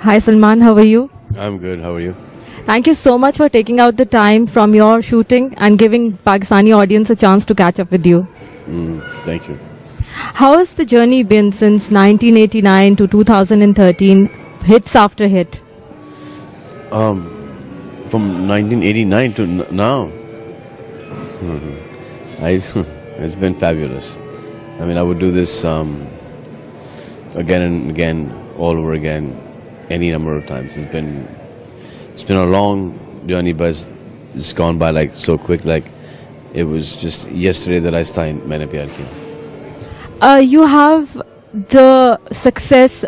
Hi Salman, how are you? I'm good. How are you? Thank you so much for taking out the time from your shooting and giving Pakistani audience a chance to catch up with you. Thank you. How has the journey been since 1989 to 2013, hits after hit? From 1989 to now, it's been fabulous. I mean, I would do this again and again, all over again, any number of times. It's been a long journey, but it's gone by like so quick. Like it was just yesterday that I signed Maine Pyar Kiya. You have the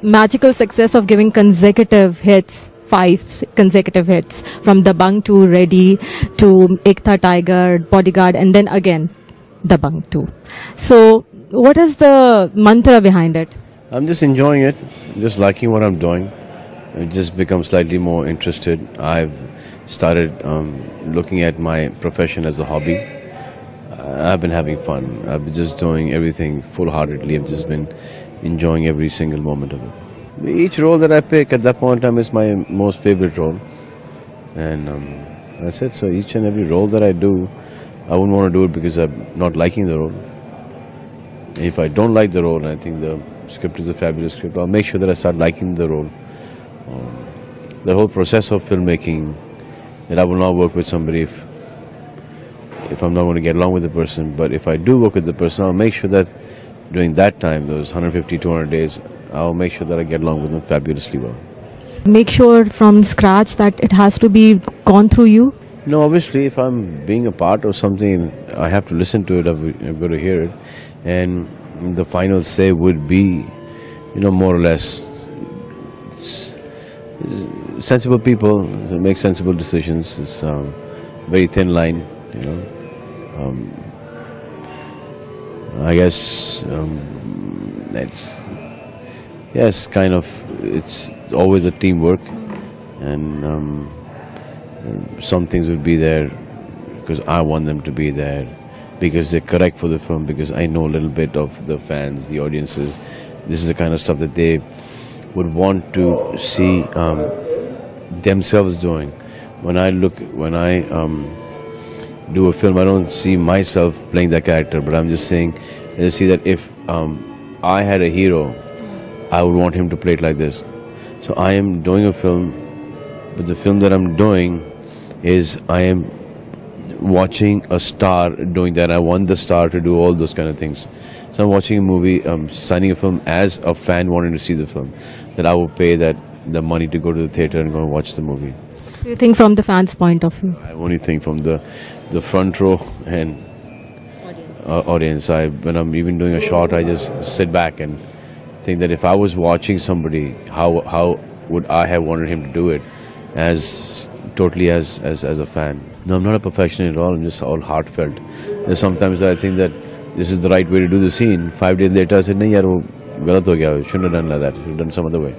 magical success of giving consecutive hits, 5 consecutive hits, from Dabangg to Ready to Ek Tha Tiger, Bodyguard, and then again Dabangg 2. So, what is the mantra behind it? I'm just enjoying it, just liking what I'm doing. I've just become slightly more interested. I've started looking at my profession as a hobby. I've been having fun. I've been just doing everything full-heartedly. I've just been enjoying every single moment of it. Each role that I pick at that point in time is my most favorite role. And that's it. So each and every role that I do, I wouldn't want to do it because I'm not liking the role. If I don't like the role and I think the script is a fabulous script, I'll make sure that I start liking the role. The whole process of filmmaking, that I will not work with somebody if I'm not going to get along with the person. But if I do work with the person, I'll make sure that during that time, those 150, 200 days, I'll make sure that I get along with them fabulously well. Make sure from scratch that it has to be gone through you? No, obviously, if I'm being a part of something, I have to listen to it, I've got to hear it. And the final say would be, more or less, sensible people make sensible decisions. It's a very thin line, I guess it's always a teamwork, and some things would be there because I want them to be there, because they're correct for the film, because I know a little bit of the fans, the audiences. This is the kind of stuff that they would want to see themselves doing. When I do a film, I don't see myself playing that character, but I'm just saying, I see that if I had a hero, I would want him to play it like this. So I am doing a film, but the film that I'm doing is I am watching a star doing that. I want the star to do all those kind of things. So I'm watching a movie, signing a film as a fan wanting to see the film, that I will pay the money to go to the theater and go and watch the movie. So you think from the fans' point of view? I only think from the front row and audience. When I'm even doing a shot, I just sit back and think that if I was watching somebody, how would I have wanted him to do it as totally as a fan. No, I'm not a perfectionist at all. I'm just all heartfelt. There's sometimes that I think that this is the right way to do the scene. 5 days later, I said, "No, yaar, wo galat ho gaya. Shouldn't have done like that. Should have done some other way."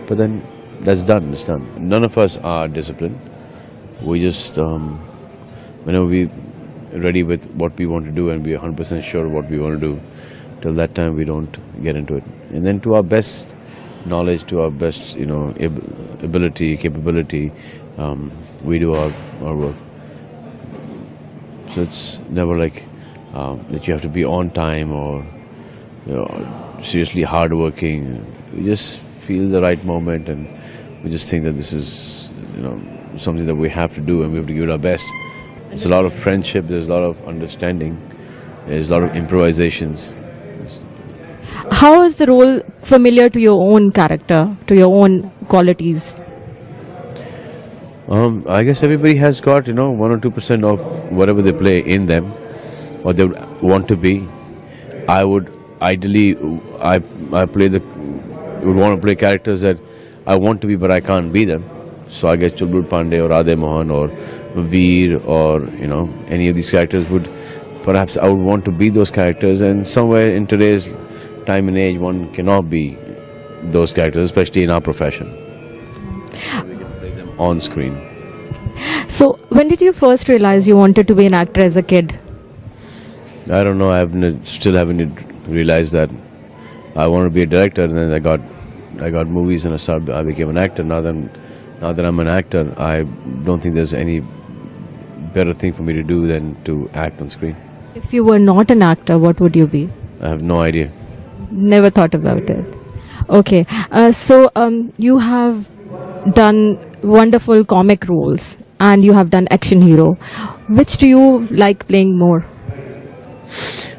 But then that's done. It's done. None of us are disciplined. We just whenever we're ready with what we want to do and we're 100% sure what we want to do, till that time we don't get into it. And then to our best knowledge, to our best ability, capability, we do our work. So it's never like that you have to be on time or seriously hardworking. We just feel the right moment, and we just think that this is something that we have to do, and we have to give it our best. There's a lot of friendship, there's a lot of understanding, there's a lot of improvisations. How is the role familiar to your own character, to your own qualities? I guess everybody has got 1 or 2% of whatever they play in them, or they would want to be. I would ideally, I would want to play characters that I want to be, but I can't be them. So I guess Chulbul Pandey or Radhe Mohan or Veer or any of these characters would, perhaps I would want to be those characters, and somewhere in today's time and age one cannot be those characters, especially in our profession. We can play them on screen. So when did you first realize you wanted to be an actor as a kid? I don't know, still haven't realized that I want to be a director, and then I got I got movies and I became an actor. Now that I'm an actor, I don't think there's any better thing for me to do than to act on screen. If you were not an actor, what would you be? I have no idea. Never thought about it. Okay. So you have done wonderful comic roles and you have done action hero. Which do you like playing more?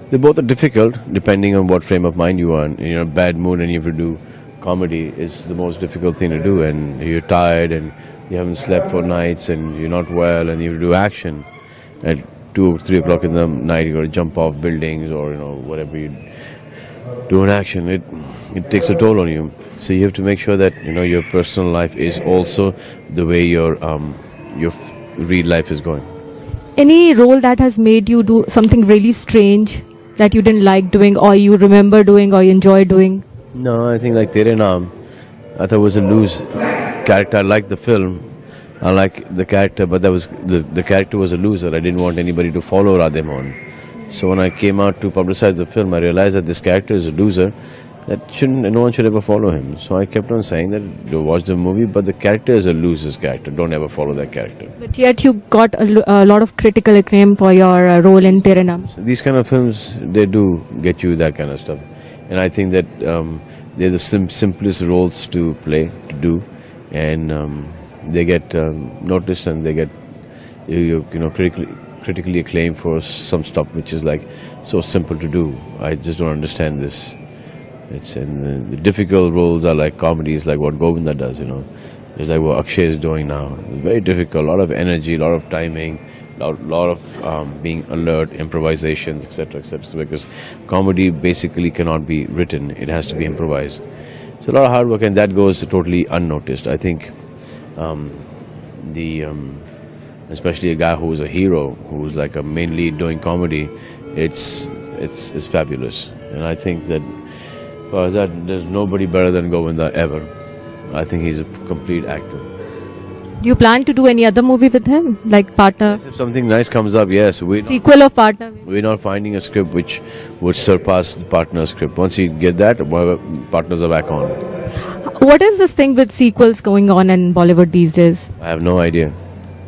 They both are difficult depending on what frame of mind you are in. You're in a bad mood and you have to do comedy is the most difficult thing to do, and you're tired and you haven't slept for nights and you're not well and you have to do action at 2 or 3 o'clock in the night. You got to jump off buildings or whatever you do in action. It takes a toll on you. So you have to make sure that your personal life is also the way your real life is going. Any role that has made you do something really strange that you didn't like doing, or you remember doing, or you enjoy doing? No, I think like Tere Naam, I thought it was a loose character. I liked the film, I like the character, but that was the character was a loser. I didn't want anybody to follow Radhemon. So when I came out to publicize the film, I realized that this character is a loser. No one should ever follow him. So I kept on saying that you watch the movie, but the character is a loser's character. Don't ever follow that character. But yet you got a lot of critical acclaim for your role in Tere Naam. So these kind of films, they do get you that kind of stuff. And I think that they're the simplest roles to play, to do. And they get noticed and they get critically acclaimed for some stuff which is like so simple to do. I just don't understand this. The difficult roles are like comedies, like what Govinda does, It's like what Akshay is doing now. It's very difficult, a lot of energy, a lot of timing, a lot of being alert, improvisations, etc., etc. Because comedy basically cannot be written; it has to be improvised. So a lot of hard work, and that goes totally unnoticed. I think especially a guy who's a hero, who's like a main lead doing comedy, it's fabulous. And I think that as far as that, there's nobody better than Govinda ever. I think he's a complete actor. Do you plan to do any other movie with him, like Partner? If something nice comes up, yes. Sequel of Partner? We're not finding a script which would surpass the Partner script. Once you get that, Partners are back on. What is this thing with sequels going on in Bollywood these days? I have no idea.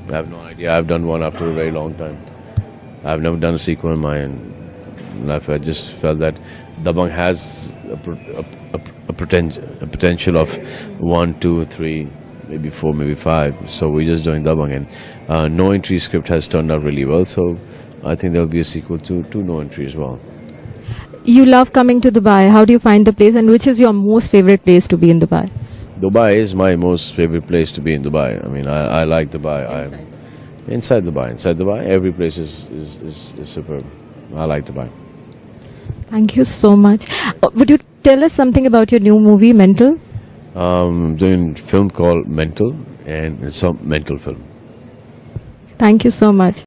I've done one after a very long time. I've never done a sequel in my life. I just felt that Dabangg has a potential of 1, 2, 3, maybe 4, maybe 5. So we're just doing Dabangg, and No Entry script has turned out really well. So I think there'll be a sequel to No Entry as well. You love coming to Dubai. How do you find the place, and which is your most favorite place to be in Dubai? Dubai is my most favorite place to be in Dubai. I mean, I like Dubai. Inside Dubai, every place is superb. I like Dubai. Thank you so much. Would you tell us something about your new movie, Mental? I'm doing a film called Mental, and it's a mental film. Thank you so much.